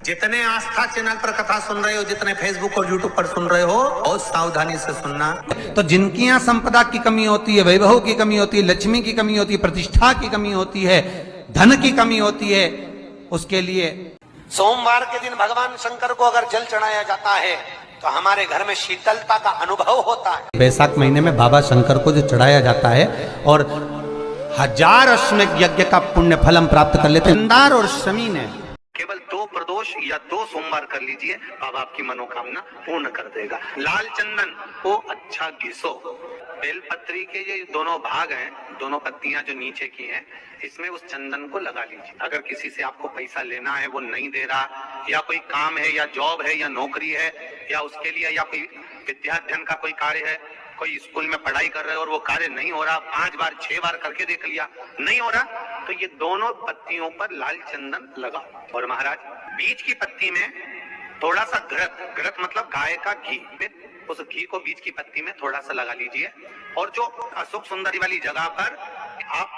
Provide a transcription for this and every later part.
जितने आस्था चैनल पर कथा सुन रहे हो, जितने फेसबुक और यूट्यूब पर सुन रहे हो, बहुत सावधानी से सुनना। तो जिनकी यहाँ संपदा की कमी होती है, वैभव की कमी होती है, लक्ष्मी की कमी होती है, प्रतिष्ठा की कमी होती है, धन की कमी होती है, उसके लिए सोमवार के दिन भगवान शंकर को अगर जल चढ़ाया जाता है तो हमारे घर में शीतलता का अनुभव होता है। वैशाख महीने में बाबा शंकर को जो चढ़ाया जाता है और 1000 अश्वमेध यज्ञ का पुण्य फल हम प्राप्त कर लेते हैं। मंदार और शमी ने केवल 2 प्रदोष या 2 सोमवार कर लीजिए, बाबा आपकी मनोकामना पूर्ण कर देगा। लाल चंदन को अच्छा घिसो, बेलपत्री के ये दोनों भाग हैं, दोनों पत्तियां जो नीचे की हैं, इसमें उस चंदन को लगा लीजिए। अगर किसी से आपको पैसा लेना है, वो नहीं दे रहा, या कोई काम है या जॉब है या नौकरी है या उसके लिए, या कोई विद्याध्ययन का कोई कार्य है, कोई स्कूल में पढ़ाई कर रहे हो और वो कार्य नहीं हो रहा, 5 बार 6 बार करके देख लिया नहीं हो रहा, तो ये दोनों पत्तियों पर लाल चंदन लगाओ। और महाराज बीच की पत्ती में थोड़ा सा घृत मतलब गाय का घी, उस घी को बीच की पत्ती में थोड़ा सा लगा लीजिए। और जो अशोक सुंदरी वाली जगह पर आप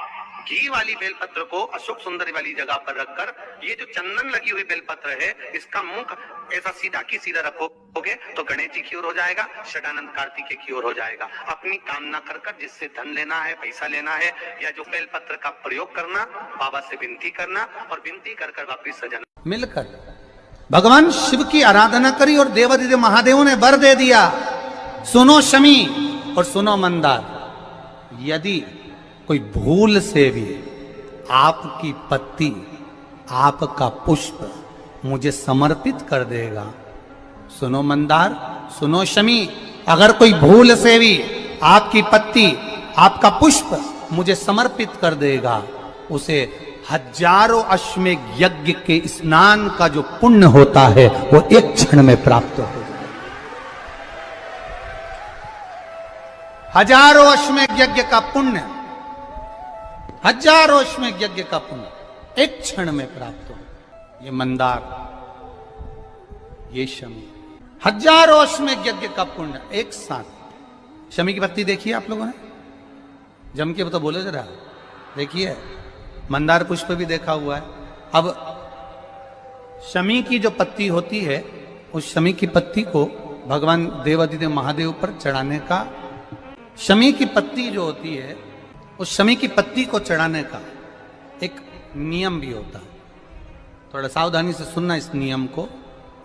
घी वाली बेलपत्र को अशोक सुंदरी वाली जगह पर रखकर, ये जो चंदन लगी हुई बेलपत्र है, इसका मुख ऐसा सीधा की सीधा रखोगे तो गणेश जी की ओर हो जाएगा, षडानंद कार्तिकेय की ओर हो जाएगा। अपनी कामना कर जिससे धन लेना है, पैसा लेना है, या जो बेलपत्र का प्रयोग करना, बाबा से विनती करना और विनती कर वापिस सजना। मिलकर भगवान शिव की आराधना करी और देवादिदेव महादेव ने वर दे दिया। सुनो शमी और सुनो मंदार, यदि कोई भूल से भी आपकी पत्ती, आपका पुष्प मुझे समर्पित कर देगा, सुनो मंदार, सुनो शमी, अगर कोई भूल से भी आपकी पत्ती, आपका पुष्प मुझे समर्पित कर देगा, उसे 1000 अश्वमेध यज्ञ के स्नान का जो पुण्य होता है वो एक क्षण में प्राप्त हो जाए। 1000 अश्वमेध यज्ञ का पुण्य, 1000 अश्वमेध यज्ञ का पुण्य एक क्षण में प्राप्त हो। ये मंदार, ये शमी, 1000 अश्वमेध यज्ञ का पुण्य एक साथ। शमी की पत्ती देखिए आप लोगों ने, जम के तो बोले जरा, देखिए मंदार पुष्प भी देखा हुआ है। अब शमी की जो पत्ती होती है, उस शमी की पत्ती को भगवान देवादिदेव महादेव पर चढ़ाने का, शमी की पत्ती जो होती है, उस शमी की पत्ती को चढ़ाने का एक नियम भी होता है। थोड़ा सावधानी से सुनना इस नियम को,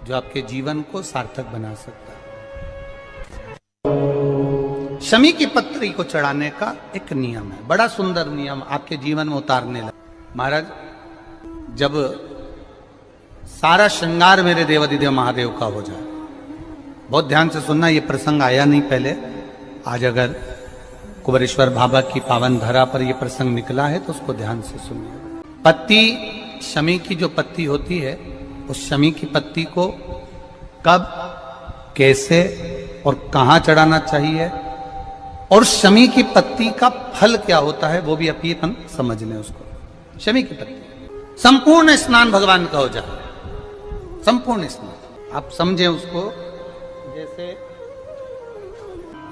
जो आपके जीवन को सार्थक बना सकता है। शमी की पत्री को चढ़ाने का एक नियम है, बड़ा सुंदर नियम, आपके जीवन में उतारने लगा। महाराज जब सारा श्रृंगार मेरे देवादिदेव महादेव का हो जाए, बहुत ध्यान से सुनना, ये प्रसंग आया नहीं पहले, आज अगर कुबेरेश्वर बाबा की पावन धरा पर यह प्रसंग निकला है तो उसको ध्यान से सुनिए। पत्ती, शमी की जो पत्ती होती है, उस शमी की पत्ती को कब, कैसे और कहां चढ़ाना चाहिए, और शमी की पत्ती का फल क्या होता है, वो भी अभी अपन समझ लें उसको। शमी की पत्ती, संपूर्ण स्नान भगवान का हो जाए, संपूर्ण स्नान आप समझें उसको। जैसे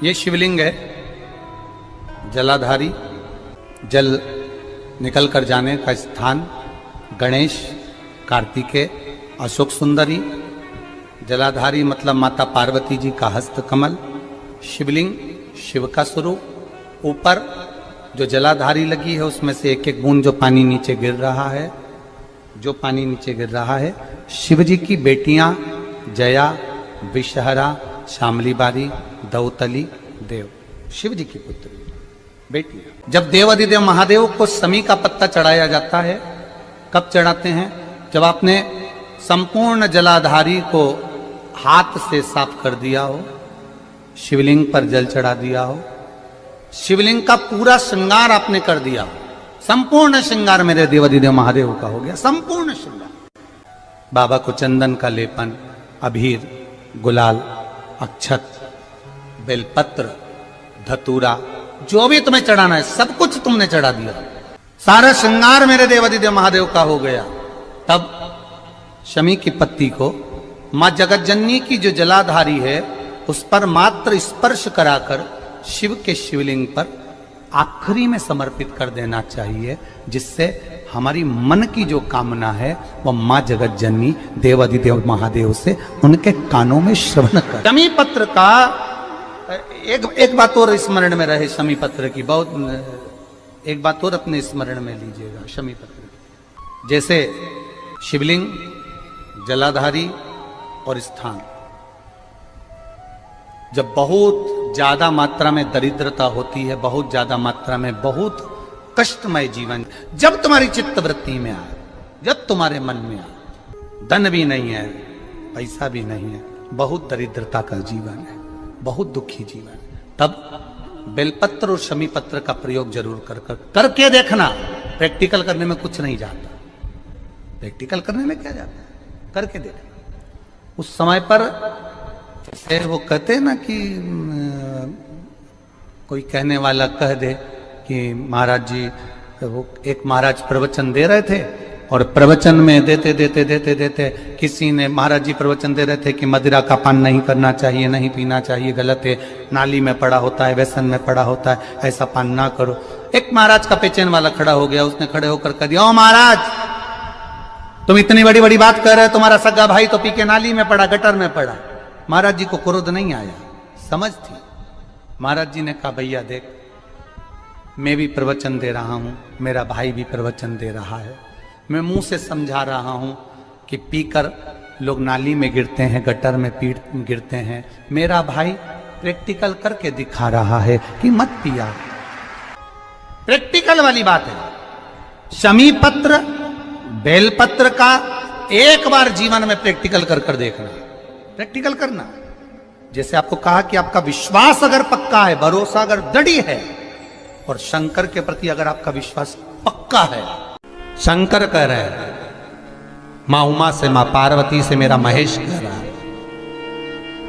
ये शिवलिंग है, जलाधारी, जल निकल कर जाने का स्थान, गणेश, कार्तिकेय, अशोक सुंदरी, जलाधारी मतलब माता पार्वती जी का हस्त कमल, शिवलिंग शिव का स्वरूप, ऊपर जो जलाधारी लगी है उसमें से एक एक बूंद जो पानी नीचे गिर रहा है, जो पानी नीचे गिर रहा है, शिव जी की बेटियां जया, विषहरा, शामली बारी, दौतली, देव, शिव जी की पुत्री बेटियां। जब देवादिदेव महादेव को शमी का पत्ता चढ़ाया जाता है, कब चढ़ाते हैं, जब आपने संपूर्ण जलाधारी को हाथ से साफ कर दिया हो, शिवलिंग पर जल चढ़ा दिया हो, शिवलिंग का पूरा श्रृंगार आपने कर दिया हो, संपूर्ण श्रृंगार मेरे देवादिदेव महादेव का हो गया, संपूर्ण श्रृंगार। बाबा को चंदन का लेपन, अबीर, गुलाल, अक्षत, बेलपत्र, धतूरा, जो भी तुम्हें चढ़ाना है सब कुछ तुमने चढ़ा दिया, सारा श्रृंगार मेरे देवादिदेव महादेव का हो गया। तब शमी की पत्ती को मां जगत जननी की जो जलाधारी है उस पर मात्र स्पर्श कराकर शिव के शिवलिंग पर आखिरी में समर्पित कर देना चाहिए, जिससे हमारी मन की जो कामना है वह माँ जगत जननी देवाधिदेव महादेव से उनके कानों में श्रवण कर। शमी पत्र का एक बात और स्मरण में रहे, शमी पत्र की बहुत एक बात और अपने स्मरण में लीजिएगा। शमी पत्र की जैसे शिवलिंग, जलाधारी और स्थान, जब बहुत ज्यादा मात्रा में दरिद्रता होती है, बहुत ज्यादा मात्रा में बहुत कष्टमय जीवन, जब तुम्हारी चित्त वृत्ति में आए, जब तुम्हारे मन में आए, धन भी नहीं है, पैसा भी नहीं है, बहुत दरिद्रता का जीवन है, बहुत दुखी जीवन है, तब बेलपत्र और शमी पत्र का प्रयोग जरूर करके देखना। प्रैक्टिकल करने में कुछ नहीं जाता, प्रैक्टिकल करने में क्या जाता है, करके देखना। उस समय पर जैसे वो कहते हैं ना कि कोई कहने वाला कह दे कि महाराज जी, वो एक महाराज प्रवचन दे रहे थे और प्रवचन में देते देते देते देते किसी ने, महाराज जी प्रवचन दे रहे थे कि मदिरा का पान नहीं करना चाहिए, नहीं पीना चाहिए, गलत है, नाली में पड़ा होता है, व्यसन में पड़ा होता है, ऐसा पान ना करो। एक महाराज का पेचेन वाला खड़ा हो गया, उसने खड़े होकर कह दिया, ओ महाराज तुम इतनी बड़ी बड़ी बात कर रहे हो, तुम्हारा सगा भाई तो पी के नाली में पड़ा, गटर में पड़ा। महाराज जी को क्रोध नहीं आया, समझ थी। महाराज जी ने कहा, भैया देख, मैं भी प्रवचन दे रहा हूं, मेरा भाई भी प्रवचन दे रहा है, मैं मुंह से समझा रहा हूं कि पीकर लोग नाली में गिरते हैं, गटर में गिरते हैं, मेरा भाई प्रैक्टिकल करके दिखा रहा है कि मत पिया। प्रैक्टिकल वाली बात है। शमी पत्र, बेलपत्र का एक बार जीवन में प्रैक्टिकल कर देखना, प्रैक्टिकल करना। जैसे आपको कहा कि आपका विश्वास अगर पक्का है, भरोसा अगर दृढ़ है, और शंकर के प्रति अगर आपका विश्वास पक्का है, शंकर कह रहे हैं, मां उमा से, मां पार्वती से मेरा महेश कह रहा है,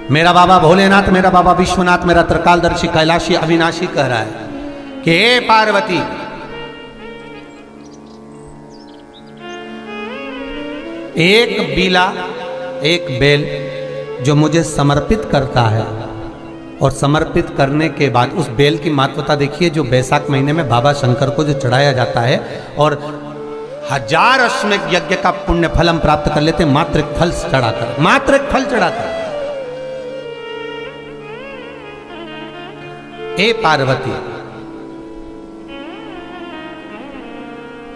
मेरा बाबा भोलेनाथ, मेरा बाबा विश्वनाथ, मेरा त्रिकालदर्शी कैलाशी अविनाशी कह रहा है कि हे पार्वती, एक बीला, एक बेल जो मुझे समर्पित करता है, और समर्पित करने के बाद उस बेल की महत्वता देखिए, जो बैसाख महीने में बाबा शंकर को जो चढ़ाया जाता है, और 1000 अश्वमेध यज्ञ का पुण्य फल हम प्राप्त कर लेते, मात्र एक फल चढ़ाकर, मात्र एक फल चढ़ाकर। हे पार्वती,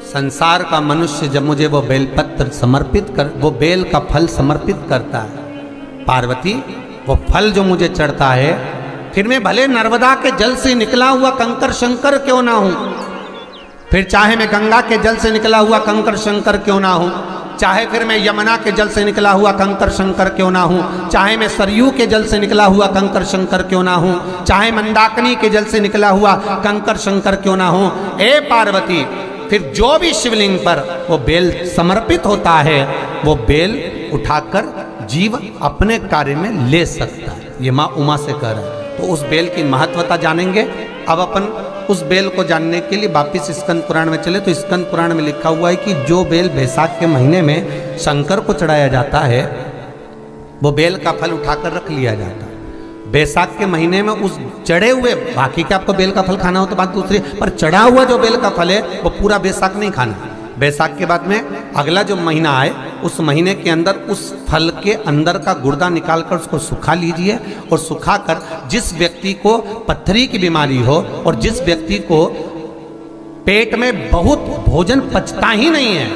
संसार का मनुष्य जब मुझे वो बेलपत्र समर्पित कर, वो बेल का फल समर्पित करता है, पार्वती वो फल जो मुझे चढ़ता है, फिर मैं भले नर्मदा के जल से निकला हुआ कंकर शंकर क्यों ना हूं, फिर चाहे मैं गंगा के जल से निकला हुआ कंकर शंकर क्यों ना हूं, चाहे फिर मैं यमुना के जल से निकला हुआ कंकर शंकर क्यों ना हूं, चाहे मैं सरयू के जल से निकला हुआ कंकर शंकर क्यों ना हूं, चाहे मंदाकिनी के जल से निकला हुआ कंकर शंकर क्यों ना हूं, ए पार्वती, फिर जो भी शिवलिंग पर वो बेल समर्पित होता है, वो बेल उठाकर जीव अपने कार्य में ले सकता है। ये माँ उमा से कह रहा है। तो उस बेल की महत्वता जानेंगे। अब अपन उस बेल को जानने के लिए वापिस स्कंद पुराण में चले, तो स्कंद पुराण में लिखा हुआ है कि जो बेल बैसाख के महीने में शंकर को चढ़ाया जाता है, वो बेल का फल उठाकर रख लिया जाता है। बैसाख के महीने में उस चढ़े हुए, बाकी के आपको बेल का फल खाना हो तो बात दूसरी, पर चढ़ा हुआ जो बेल का फल है वो पूरा बैसाख नहीं खाना। बैसाख के बाद में अगला जो महीना आए, उस महीने के अंदर उस फल के अंदर का गुर्दा निकालकर उसको सुखा लीजिए, और सुखाकर जिस व्यक्ति को पत्थरी की बीमारी हो और जिस व्यक्ति को पेट में बहुत भोजन पचता ही नहीं है,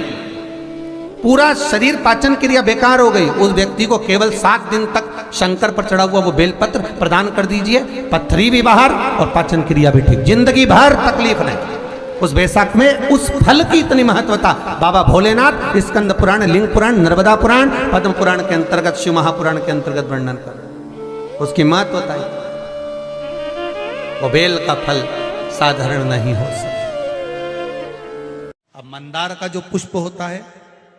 पूरा शरीर पाचन क्रिया बेकार हो गई, उस व्यक्ति को केवल 7 दिन तक शंकर पर चढ़ा हुआ वो बेलपत्र प्रदान कर दीजिए, पत्थरी भी बाहर और पाचन क्रिया भी ठीक, जिंदगी भर तकलीफ नहीं। उस बैसाख में उस फल की इतनी महत्वता बाबा भोलेनाथ स्कंद पुराण, लिंग पुराण, नर्मदा पुराण, पद्म पुराण के अंतर्गत, शिव महापुराण के अंतर्गत वर्णन कर, उसकी महत्वता है। वो बेल का फल साधारण नहीं हो सकता। अब मंदार का जो पुष्प होता है,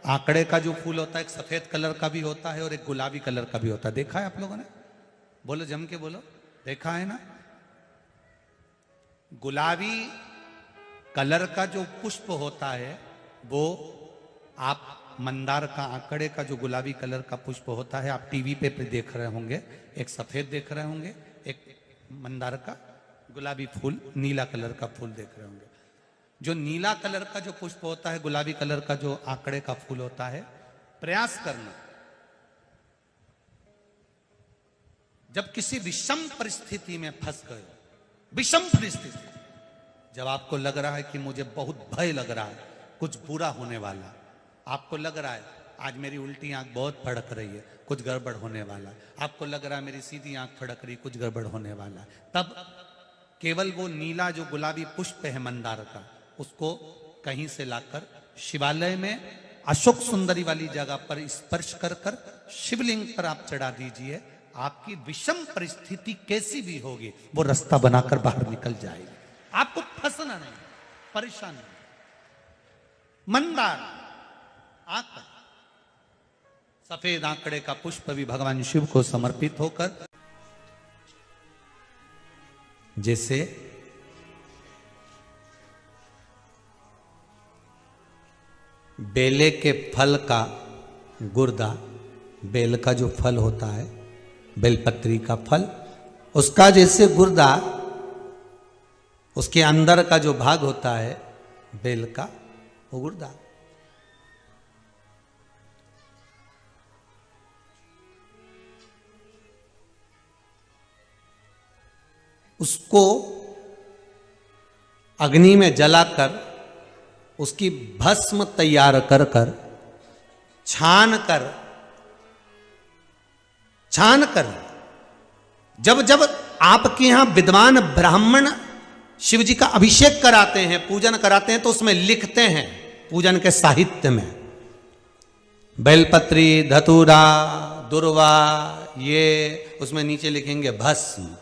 आंकड़े का जो फूल होता है, एक सफेद कलर का भी होता है और एक गुलाबी कलर का भी होता है। देखा है आप लोगों ने? बोलो, जम के बोलो, देखा है ना? गुलाबी कलर का जो पुष्प होता है, वो आप मंदार का, आंकड़े का जो गुलाबी कलर का पुष्प होता है, आप टीवी पे देख रहे होंगे, एक सफेद देख रहे होंगे, एक मंदार का गुलाबी फूल, नीला कलर का फूल देख रहे होंगे। जो नीला कलर का जो पुष्प होता है, गुलाबी कलर का जो आंकड़े का फूल होता है, प्रयास करना जब किसी विषम परिस्थिति में फंस गए, विषम परिस्थिति, जब आपको लग रहा है कि मुझे बहुत भय लग रहा है, कुछ बुरा होने वाला, आपको लग रहा है आज मेरी उल्टी आंख बहुत फड़क रही है, कुछ गड़बड़ होने वाला, आपको लग रहा है मेरी सीधी आंख फड़क रही, कुछ गड़बड़ होने वाला, तब केवल वो नीला जो गुलाबी पुष्प है मंदार का, उसको कहीं से लाकर शिवालय में अशोक सुंदरी वाली जगह पर स्पर्श कर कर शिवलिंग पर आप चढ़ा दीजिए। आपकी विषम परिस्थिति कैसी भी होगी वो रास्ता बनाकर बाहर निकल जाएगी, आपको फंसना नहीं, परेशान नहीं। मंदार आंकड़ा, सफेद आंकड़े का पुष्प भी भगवान शिव को समर्पित होकर, जैसे बेले के फल का गुर्दा, बेल का जो फल होता है, बेलपत्री का फल, उसका जैसे गुर्दा, उसके अंदर का जो भाग होता है बेल का, वो गुर्दा, उसको अग्नि में जलाकर उसकी भस्म तैयार कर कर छान कर जब जब आपके यहां विद्वान ब्राह्मण शिव जी का अभिषेक कराते हैं, पूजन कराते हैं, तो उसमें लिखते हैं पूजन के साहित्य में बेलपत्री, धतूरा, दुर्वा, ये उसमें नीचे लिखेंगे भस्म।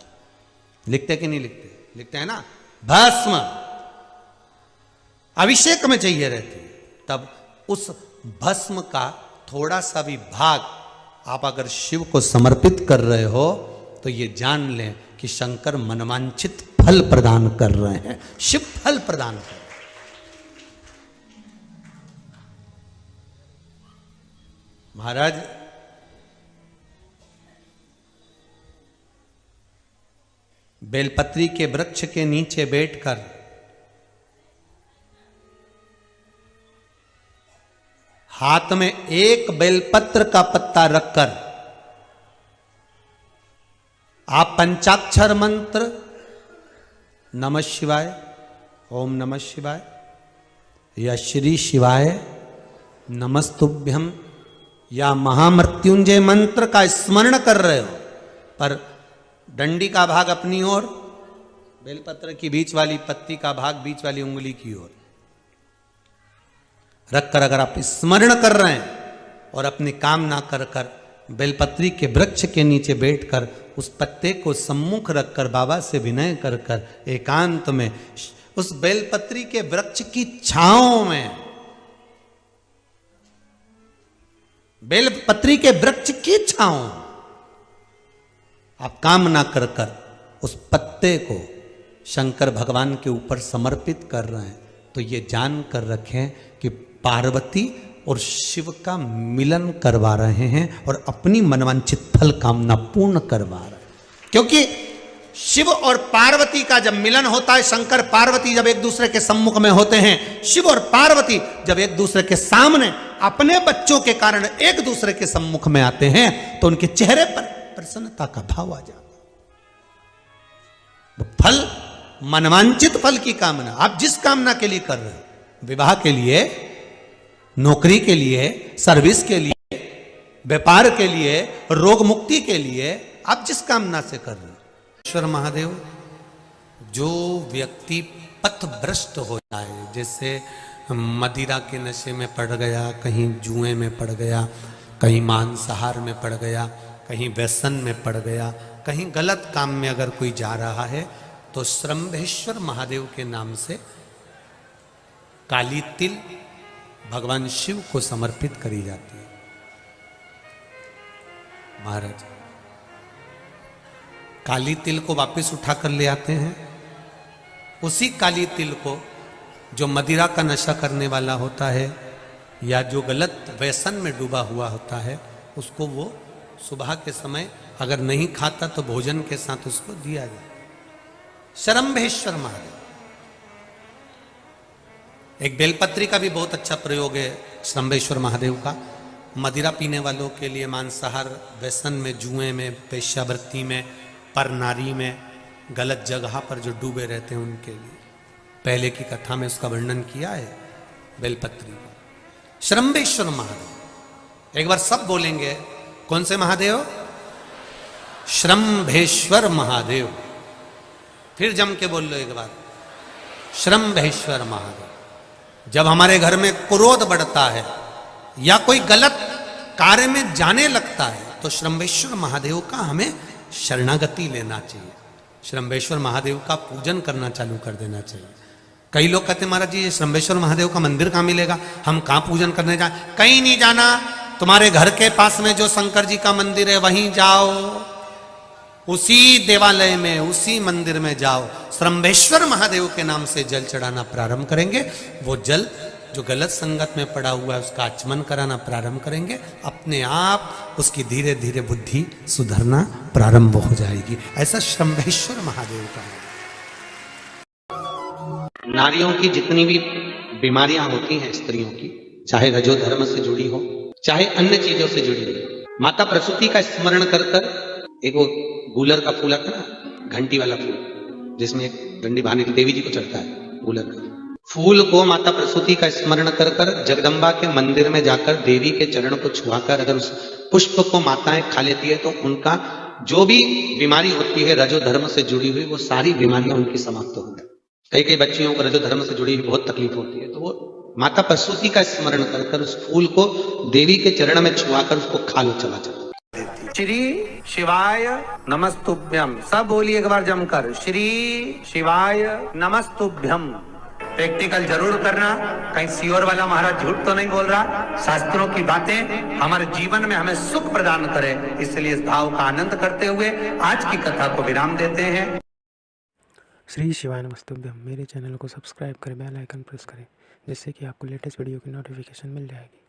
लिखते कि नहीं लिखते? लिखते हैं ना, भस्म अभिषेक में चाहिए रहती है। तब उस भस्म का थोड़ा सा भी भाग आप अगर शिव को समर्पित कर रहे हो तो ये जान लें कि शंकर मनवांछित फल प्रदान कर रहे हैं, शिव फल प्रदान कर रहे हैं। महाराज बेलपत्री के वृक्ष के नीचे बैठकर हाथ में एक बेलपत्र का पत्ता रखकर आप पंचाक्षर मंत्र नमः शिवाय, ओम नमः शिवाय या श्री शिवाय नमस्तुभ्यम या महामृत्युंजय मंत्र का स्मरण कर रहे हो, पर डंडी का भाग अपनी ओर, बेलपत्र की बीच वाली पत्ती का भाग बीच वाली उंगली की ओर रखकर अगर आप स्मरण कर रहे हैं और अपनी कामना कर कर बेलपत्री के वृक्ष के नीचे बैठकर उस पत्ते को सम्मुख रखकर बाबा से विनय कर कर एकांत में उस बेलपत्री के वृक्ष की छांव में, बेलपत्री के वृक्ष की छांव आप कामना कर कर उस पत्ते को शंकर भगवान के ऊपर समर्पित कर रहे हैं, तो ये जान कर रखें कि पार्वती और शिव का मिलन करवा रहे हैं और अपनी मनवांछित फल कामना पूर्ण करवा रहे हैं। क्योंकि शिव और पार्वती का जब मिलन होता है, शंकर पार्वती जब एक दूसरे के सम्मुख में होते हैं, शिव और पार्वती जब एक दूसरे के सामने अपने बच्चों के कारण एक दूसरे के सम्मुख में आते हैं, तो उनके चेहरे पर प्रसन्नता का भाव आ जाता। फल, मनवांचित फल की कामना आप जिस कामना के लिए कर रहे हो, विवाह के लिए, नौकरी के लिए, सर्विस के लिए, व्यापार के लिए, रोग मुक्ति के लिए, आप जिस कामना से कर रहे हो, ईश्वर महादेव जो व्यक्ति पथभ्रष्ट हो जाए, जैसे मदिरा के नशे में पड़ गया, कहीं जुए में पड़ गया, कहीं मांसाहार में पड़ गया, कहीं व्यसन में पड़ गया, कहीं गलत काम में अगर कोई जा रहा है, तो श्रंभेश्वर महादेव के नाम से काली तिल भगवान शिव को समर्पित करी जाती है। महाराज काली तिल को वापस उठाकर ले आते हैं, उसी काली तिल को जो मदिरा का नशा करने वाला होता है या जो गलत व्यसन में डूबा हुआ होता है, उसको वो सुबह के समय अगर नहीं खाता तो भोजन के साथ उसको दिया जाए। श्रंभेश्वर महादेव एक बेलपत्री का भी बहुत अच्छा प्रयोग है श्रम्भेश्वर महादेव का। मदिरा पीने वालों के लिए, मांसाहार, व्यसन में, जुए में, वेश्यावृत्ति में, पर नारी में, गलत जगह पर जो डूबे रहते हैं उनके लिए पहले की कथा में उसका वर्णन किया है बेलपत्री का। श्रम्भेश्वर महादेव, एक बार सब बोलेंगे, कौन से महादेव? श्रम्भेश्वर महादेव। फिर जम के बोल लो एक बार, श्रम्भेश्वर महादेव। जब हमारे घर में क्रोध बढ़ता है या कोई गलत कार्य में जाने लगता है तो श्रम्भेश्वर महादेव का हमें शरणागति लेना चाहिए, श्रम्भेश्वर महादेव का पूजन करना चालू कर देना चाहिए। कई लोग कहते हैं महाराज जी ये श्रम्भेश्वर महादेव का मंदिर कहाँ मिलेगा, हम कहाँ पूजन करने जाए? कहीं नहीं जाना, तुम्हारे घर के पास में जो शंकर जी का मंदिर है वहीं जाओ, उसी देवालय में, उसी मंदिर में जाओ, श्रम्भेश्वर महादेव के नाम से जल चढ़ाना प्रारंभ करेंगे। वो जल जो गलत संगत में पड़ा हुआ है उसका आचमन कराना प्रारंभ करेंगे, अपने आप उसकी धीरे धीरे बुद्धि सुधरना प्रारंभ हो जाएगी। ऐसा श्रम्भेश्वर महादेव का है। नारियों की जितनी भी बीमारियां होती हैं स्त्रियों की, चाहे रजो धर्म से जुड़ी हो चाहे अन्य चीजों से जुड़ी हो, माता प्रसूति का स्मरण कर कर, एक वो गूलर का फूल आता ना, घंटी वाला फूल जिसमें एक डंडी भाने की देवी जी को चढ़ता है, गूलर का फूल को माता प्रसूति का स्मरण कर कर जगदम्बा के मंदिर में जाकर देवी के चरण को छुआकर अगर उस पुष्प को माताएं खा लेती है तो उनका जो भी बीमारी होती है रजो धर्म से जुड़ी हुई वो सारी बीमारियां उनकी समाप्त हो जाती। कई बच्चियों को रजो धर्म से जुड़ी हुई बहुत तकलीफ होती है तो वो माता प्रसूति का स्मरण कर कर उस फूल को देवी के चरण में छुआकर उसको खा लो, चला जाता। श्री शिवाय नमस्तुभ्यम, सब बोलिए एक बार जमकर, श्री शिवाय नमस्तुभ्यम। प्रैक्टिकल जरूर करना, कहीं सियोर वाला महाराज झूठ तो नहीं बोल रहा। शास्त्रों की बातें हमारे जीवन में हमें सुख प्रदान करे, इसलिए इस भाव का आनंद करते हुए आज की कथा को विराम देते हैं। श्री शिवाय नमस्तुभ्यम। मेरे चैनल को सब्सक्राइब करें, बेल आइकन प्रेस करें, जिससे कि आपको लेटेस्ट वीडियो की नोटिफिकेशन मिल जाएगी।